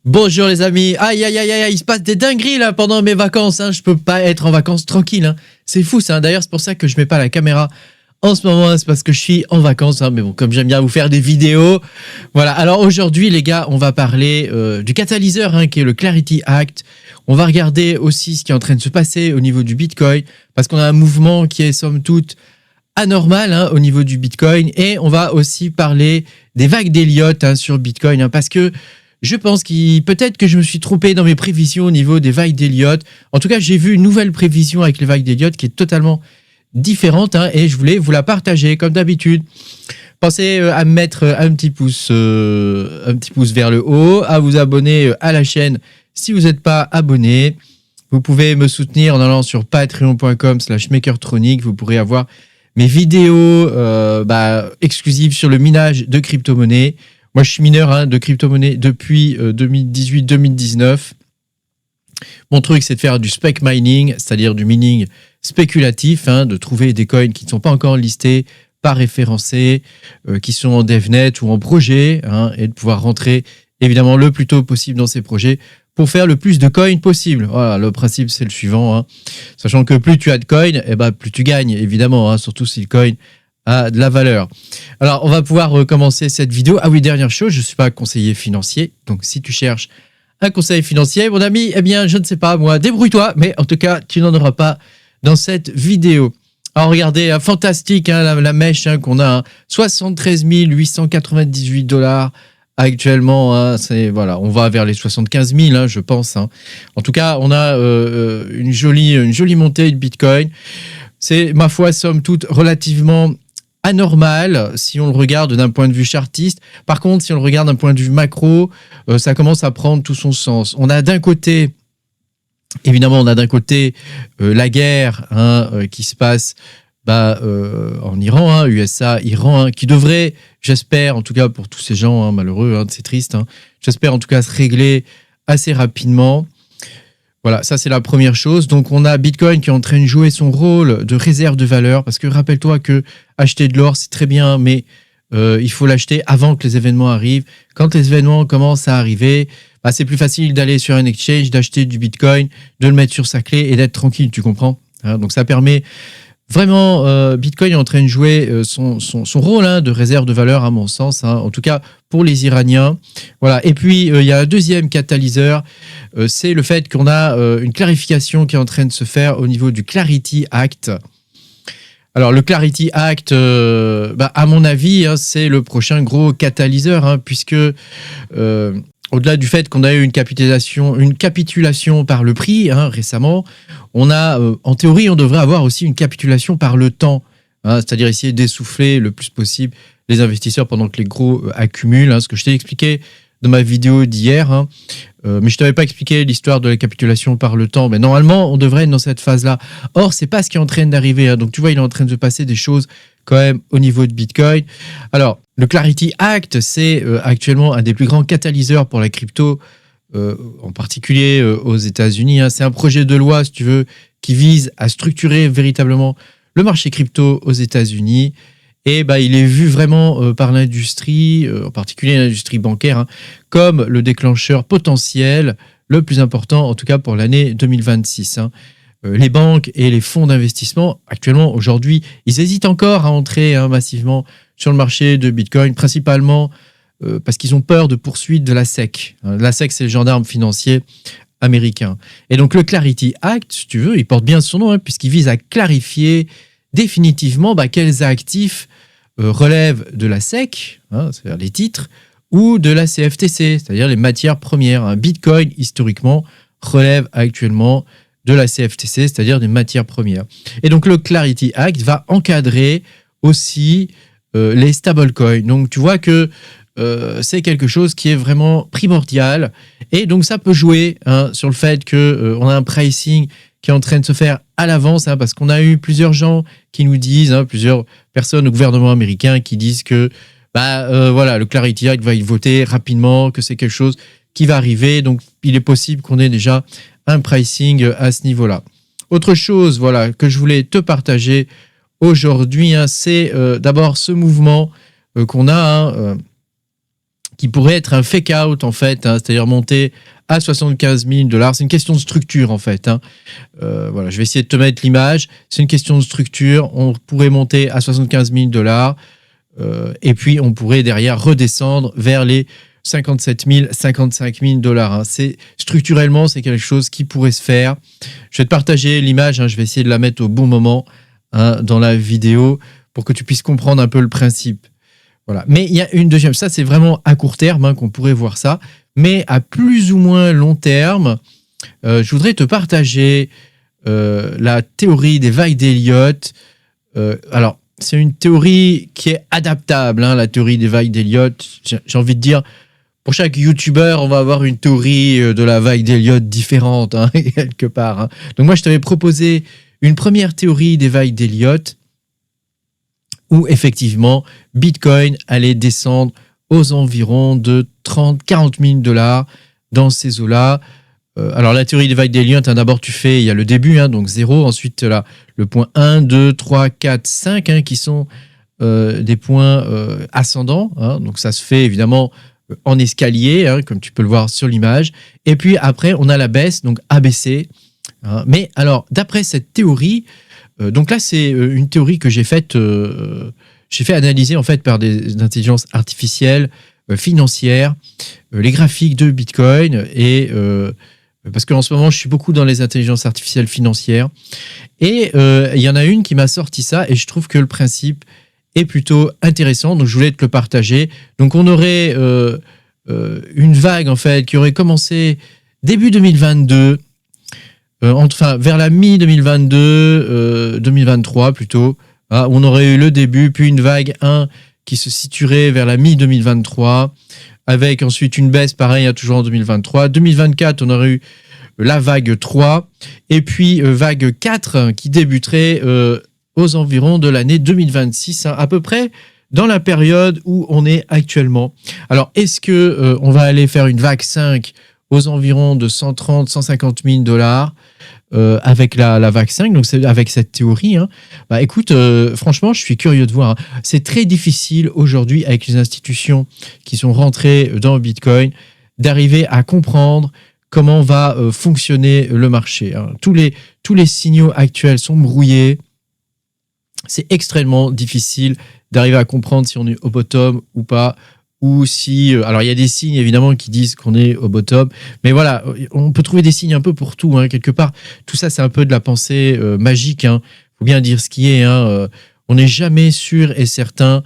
Bonjour les amis, aïe aïe aïe aïe, il se passe des dingueries là pendant mes vacances, hein. Je peux pas être en vacances tranquille, hein. C'est fou ça, d'ailleurs c'est pour ça que je mets pas la caméra en ce moment, hein. C'est parce que je suis en vacances, hein. Mais bon, comme j'aime bien vous faire des vidéos, voilà. Alors aujourd'hui les gars, on va parler du catalyseur, hein, qui est le Clarity Act. On va regarder aussi ce qui est en train de se passer au niveau du Bitcoin, parce qu'on a un mouvement qui est somme toute anormal, hein, au niveau du Bitcoin, et on va aussi parler des vagues d'Elliott, hein, sur Bitcoin, hein, parce que je pense qu'il peut-être que je me suis trompé dans mes prévisions au niveau des vagues d'Elliott. En tout cas, j'ai vu une nouvelle prévision avec les vagues d'Elliott qui est totalement différente, hein, et je voulais vous la partager comme d'habitude. Pensez à me mettre un petit pouce vers le haut, à vous abonner à la chaîne si vous n'êtes pas abonné. Vous pouvez me soutenir en allant sur patreon.com/makertronic. Vous pourrez avoir mes vidéos exclusives sur le minage de crypto-monnaies. Moi, je suis mineur, hein, de crypto-monnaie depuis 2018-2019. Mon truc, c'est de faire du spec mining, c'est-à-dire du mining spéculatif, hein, de trouver des coins qui ne sont pas encore listés, pas référencés, qui sont en DevNet ou en projet, hein, et de pouvoir rentrer évidemment le plus tôt possible dans ces projets pour faire le plus de coins possible. Voilà, le principe, c'est le suivant, hein. Sachant que plus tu as de coins, plus tu gagnes, évidemment, hein, surtout si le coin a de la valeur. Alors, on va pouvoir commencer cette vidéo. Ah oui, dernière chose, je ne suis pas conseiller financier. Donc, si tu cherches un conseil financier, mon ami, eh bien, je ne sais pas, moi, débrouille-toi. Mais en tout cas, tu n'en auras pas dans cette vidéo. Alors, regardez, fantastique, hein, la mèche, hein, qu'on a, hein, 73 898 $ actuellement. Hein, voilà, on va vers les 75 000, hein, je pense. Hein. En tout cas, on a une jolie montée de Bitcoin. C'est, ma foi, somme toute, relativement anormal si on le regarde d'un point de vue chartiste. Par contre, si on le regarde d'un point de vue macro, ça commence à prendre tout son sens. On a d'un côté, évidemment, la guerre, hein, qui se passe en Iran, hein, USA, Iran, hein, qui devrait, j'espère, en tout cas pour tous ces gens, hein, malheureux, hein, c'est triste, hein, j'espère en tout cas se régler assez rapidement. Voilà, ça c'est la première chose. Donc on a Bitcoin qui est en train de jouer son rôle de réserve de valeur, parce que rappelle-toi que acheter de l'or c'est très bien, mais il faut l'acheter avant que les événements arrivent. Quand les événements commencent à arriver, c'est plus facile d'aller sur un exchange, d'acheter du Bitcoin, de le mettre sur sa clé et d'être tranquille, tu comprends, hein. Donc ça permet vraiment, Bitcoin est en train de jouer son rôle, hein, de réserve de valeur, à mon sens, hein, en tout cas pour les Iraniens. Voilà. Et puis, il y a un deuxième catalyseur, c'est le fait qu'on a une clarification qui est en train de se faire au niveau du Clarity Act. Alors, le Clarity Act, à mon avis, hein, c'est le prochain gros catalyseur, hein, puisque au-delà du fait qu'on a eu une capitulation par le prix, hein, récemment, on a, en théorie, on devrait avoir aussi une capitulation par le temps, hein, c'est-à-dire essayer d'essouffler le plus possible les investisseurs pendant que les gros accumulent, hein, ce que je t'ai expliqué dans ma vidéo d'hier, hein, mais je t'avais pas expliqué l'histoire de la capitulation par le temps. Mais normalement, on devrait être dans cette phase-là. Or, c'est pas ce qui est en train d'arriver, hein. Donc, tu vois, il est en train de se passer des choses quand même au niveau de Bitcoin. Alors, le Clarity Act, c'est actuellement un des plus grands catalyseurs pour la crypto, en particulier aux États-Unis, hein. C'est un projet de loi, si tu veux, qui vise à structurer véritablement le marché crypto aux États-Unis. Et il est vu vraiment par l'industrie, en particulier l'industrie bancaire, hein, comme le déclencheur potentiel le plus important, en tout cas pour l'année 2026. Hein. Les banques et les fonds d'investissement, actuellement, aujourd'hui, ils hésitent encore à entrer, hein, massivement sur le marché de Bitcoin, principalement parce qu'ils ont peur de poursuites de la SEC. La SEC, c'est le gendarme financier américain. Et donc, le Clarity Act, si tu veux, il porte bien son nom, hein, puisqu'il vise à clarifier définitivement quels actifs relèvent de la SEC, hein, c'est-à-dire les titres, ou de la CFTC, c'est-à-dire les matières premières. Hein. Bitcoin, historiquement, relève actuellement de la CFTC, c'est-à-dire des matières premières. Et donc, le Clarity Act va encadrer aussi les stablecoins. Donc, tu vois que c'est quelque chose qui est vraiment primordial. Et donc, ça peut jouer, hein, sur le fait qu'on a un pricing qui est en train de se faire à l'avance, hein, parce qu'on a eu plusieurs gens qui nous disent, hein, plusieurs personnes au gouvernement américain qui disent que voilà, le Clarity Act va y voter rapidement, que c'est quelque chose qui va arriver. Donc, il est possible qu'on ait déjà un pricing à ce niveau-là. Autre chose, voilà, que je voulais te partager aujourd'hui, hein, c'est d'abord ce mouvement qu'on a, hein, qui pourrait être un fake out en fait, hein, c'est-à-dire monter à 75 000 $. C'est une question de structure en fait. Hein. Voilà, je vais essayer de te mettre l'image. C'est une question de structure. On pourrait monter à 75 000 $. Et puis on pourrait derrière redescendre vers les 57 000, 55 000 $. Hein. Structurellement, c'est quelque chose qui pourrait se faire. Je vais te partager l'image. Hein, je vais essayer de la mettre au bon moment hein, dans la vidéo pour que tu puisses comprendre un peu le principe. Voilà. Mais il y a une deuxième. Ça, c'est vraiment à court terme hein, qu'on pourrait voir ça. Mais à plus ou moins long terme, je voudrais te partager la théorie des vagues d'Elliott. Alors, c'est une théorie qui est adaptable, hein, la théorie des vagues d'Elliott. J'ai envie de dire, pour chaque YouTuber, on va avoir une théorie de la vague d'Elliott différente, hein, quelque part. Hein. Donc moi, je t'avais proposé une première théorie des vagues d'Elliott où, effectivement, Bitcoin allait descendre aux environs de 40 000 $ dans ces eaux-là. Alors, la théorie des vagues d'Elliott, hein, d'abord, il y a le début, hein, donc 0. Ensuite, là, le point 1, 2, 3, 4, 5, hein, qui sont des points ascendants. Hein, donc, ça se fait évidemment en escalier, hein, comme tu peux le voir sur l'image. Et puis, après, on a la baisse, donc ABC. Hein. Mais alors, d'après cette théorie, donc là, c'est une théorie que j'ai fait analyser en fait par des intelligences artificielles financières, les graphiques de Bitcoin et parce qu'en ce moment, je suis beaucoup dans les intelligences artificielles financières. Et il y en a une qui m'a sorti ça et je trouve que le principe est plutôt intéressant. Donc, je voulais te le partager. Donc, on aurait une vague, en fait, qui aurait commencé début 2022, enfin, vers la mi-2022, 2023 plutôt. Hein, on aurait eu le début, puis une vague 1 qui se situerait vers la mi-2023, avec ensuite une baisse, pareil, hein, toujours en 2023. 2024, on aurait eu la vague 3, et puis vague 4 qui débuterait aux environs de l'année 2026, hein, à peu près dans la période où on est actuellement. Alors, est-ce que on va aller faire une vague 5 aux environs de 130, 150 000 $ avec la vague 5, donc c'est avec cette théorie. Hein. Bah, écoute, franchement, je suis curieux de voir. Hein. C'est très difficile aujourd'hui avec les institutions qui sont rentrées dans Bitcoin d'arriver à comprendre comment va fonctionner le marché. Hein. Tous les signaux actuels sont brouillés. C'est extrêmement difficile d'arriver à comprendre si on est au bottom ou pas. Ou si... alors, il y a des signes, évidemment, qui disent qu'on est au bottom. Mais voilà, on peut trouver des signes un peu pour tout, hein, quelque part. Tout ça, c'est un peu de la pensée magique. Hein. Faut bien dire ce qui est. Hein. On n'est jamais sûr et certain,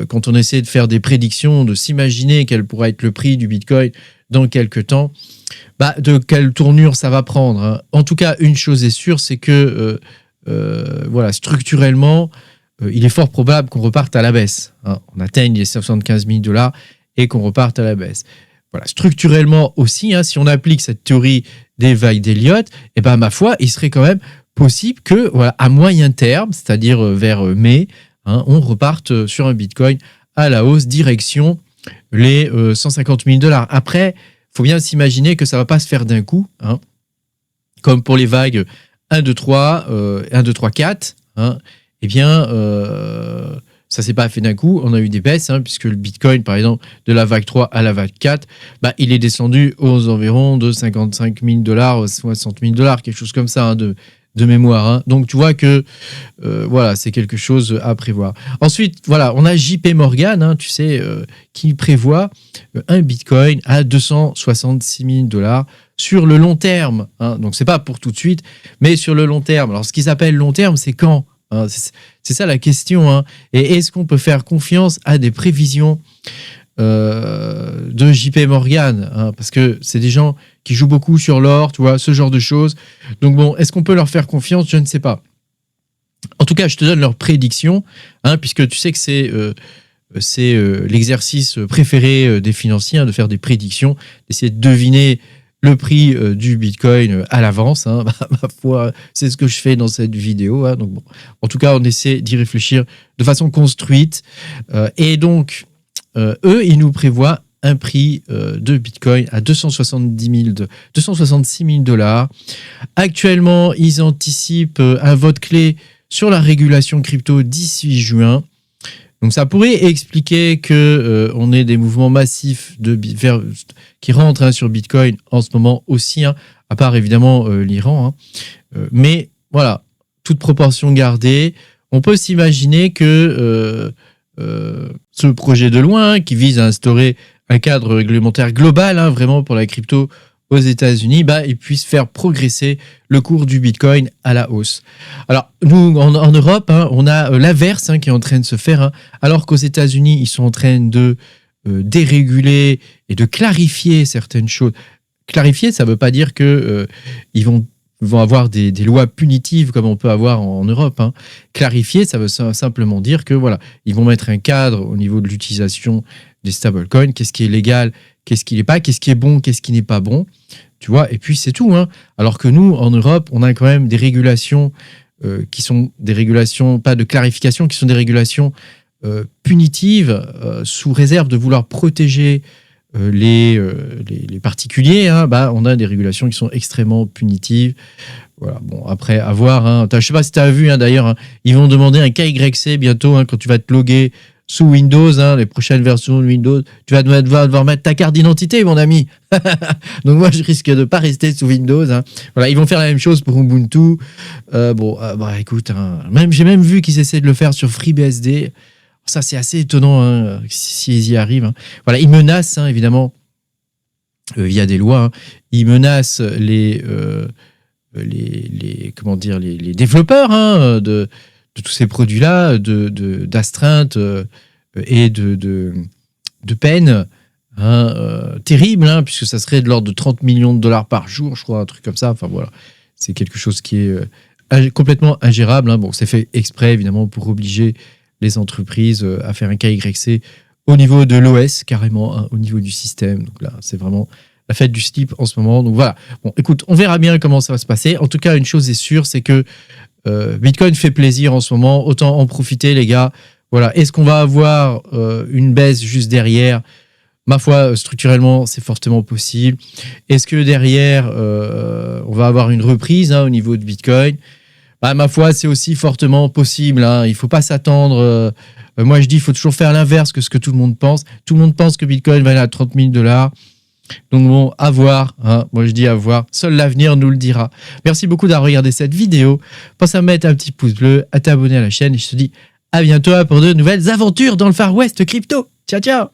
quand on essaie de faire des prédictions, de s'imaginer quel pourra être le prix du Bitcoin dans quelques temps, bah, de quelle tournure ça va prendre. Hein. En tout cas, une chose est sûre, c'est que voilà, structurellement... il est fort probable qu'on reparte à la baisse. Hein. On atteigne les 75 000 $ et qu'on reparte à la baisse. Voilà. Structurellement aussi, hein, si on applique cette théorie des vagues d'Elliott, eh ben, ma foi, il serait quand même possible que, voilà, à moyen terme, c'est-à-dire vers mai, hein, on reparte sur un Bitcoin à la hausse, direction les 150 000 $. Après, il faut bien s'imaginer que ça ne va pas se faire d'un coup, hein, comme pour les vagues 1, 2, 3, 1, 2, 3, 4, hein, eh bien, ça ne s'est pas fait d'un coup. On a eu des baisses, hein, puisque le Bitcoin, par exemple, de la vague 3 à la vague 4, bah, il est descendu aux environs de 55 000 $, 60 000 $, quelque chose comme ça, hein, de mémoire. Hein. Donc, tu vois que voilà, c'est quelque chose à prévoir. Ensuite, voilà, on a JP Morgan, hein, tu sais, qui prévoit un Bitcoin à 266 000 $ sur le long terme. Hein. Donc, ce n'est pas pour tout de suite, mais sur le long terme. Alors, ce qu'ils appellent long terme, c'est quand ? Hein, c'est ça la question. Hein. Et est-ce qu'on peut faire confiance à des prévisions de JP Morgan, hein, parce que c'est des gens qui jouent beaucoup sur l'or, tu vois, ce genre de choses. Donc bon, est-ce qu'on peut leur faire confiance ? Je ne sais pas. En tout cas, je te donne leur prédiction, hein, puisque tu sais que c'est l'exercice préféré des financiers, hein, de faire des prédictions, d'essayer de deviner le prix du Bitcoin à l'avance. Hein. Ma foi, c'est ce que je fais dans cette vidéo. Hein. Donc bon, en tout cas, on essaie d'y réfléchir de façon construite. Et donc, eux, ils nous prévoient un prix de Bitcoin à 266 000 $. Actuellement, ils anticipent un vote clé sur la régulation crypto d'ici juin. Donc ça pourrait expliquer que on ait des mouvements massifs qui rentrent sur Bitcoin en ce moment aussi, hein, à part évidemment l'Iran. Hein. Mais voilà, toute proportion gardée, on peut s'imaginer que ce projet de loi qui vise à instaurer un cadre réglementaire global, hein, vraiment pour la crypto aux États-Unis, il puisse faire progresser le cours du Bitcoin à la hausse. Alors, nous, en Europe, hein, on a l'inverse qui est en train de se faire, hein, alors qu'aux États-Unis, ils sont en train de déréguler et de clarifier certaines choses. Clarifier, ça ne veut pas dire que ils vont avoir des lois punitives comme on peut avoir en Europe. Hein. Clarifier, ça veut simplement dire que voilà, ils vont mettre un cadre au niveau de l'utilisation des stablecoins, qu'est-ce qui est légal, qu'est-ce qui n'est pas, qu'est-ce qui est bon, qu'est-ce qui n'est pas bon, tu vois, et puis c'est tout. Hein. Alors que nous, en Europe, on a quand même des régulations qui sont des régulations, pas de clarification, qui sont des régulations punitives, sous réserve de vouloir protéger les particuliers. Hein. On a des régulations qui sont extrêmement punitives. Voilà, bon, après, à voir. Hein. Je sais pas si tu as vu, hein, d'ailleurs, hein, ils vont demander un KYC bientôt, hein, quand tu vas te loguer sous Windows, hein, les prochaines versions de Windows, tu vas devoir mettre ta carte d'identité, mon ami. Donc moi, je risque de pas rester sous Windows. Hein. Voilà, ils vont faire la même chose pour Ubuntu. Écoute, hein, j'ai même vu qu'ils essaient de le faire sur FreeBSD. Ça, c'est assez étonnant, hein, s'ils y arrivent. Hein. Voilà, ils menacent, hein, évidemment, via des lois, hein, ils menacent les développeurs, hein, de tous ces produits-là, d'astreinte et de peine, hein, terrible, hein, puisque ça serait de l'ordre de 30 millions de dollars par jour, je crois, un truc comme ça. Enfin voilà, c'est quelque chose qui est complètement ingérable. Hein. Bon, c'est fait exprès, évidemment, pour obliger les entreprises à faire un KYC au niveau de l'OS, carrément, hein, au niveau du système. Donc là, c'est vraiment la fête du slip en ce moment. Donc voilà. Bon, écoute, on verra bien comment ça va se passer. En tout cas, une chose est sûre, c'est que Bitcoin fait plaisir en ce moment. Autant en profiter, les gars. Voilà. Est-ce qu'on va avoir une baisse juste derrière ? Ma foi, structurellement, c'est fortement possible. Est-ce que derrière, on va avoir une reprise, hein, au niveau de Bitcoin ? Ma foi, c'est aussi fortement possible. Hein. Il ne faut pas s'attendre. Moi, je dis, il faut toujours faire l'inverse que ce que tout le monde pense. Tout le monde pense que Bitcoin va aller à 30 000 $. Donc bon, à voir. Hein. Moi, je dis à voir. Seul l'avenir nous le dira. Merci beaucoup d'avoir regardé cette vidéo. Pense à mettre un petit pouce bleu, à t'abonner à la chaîne. Et je te dis à bientôt pour de nouvelles aventures dans le Far West crypto. Ciao, ciao.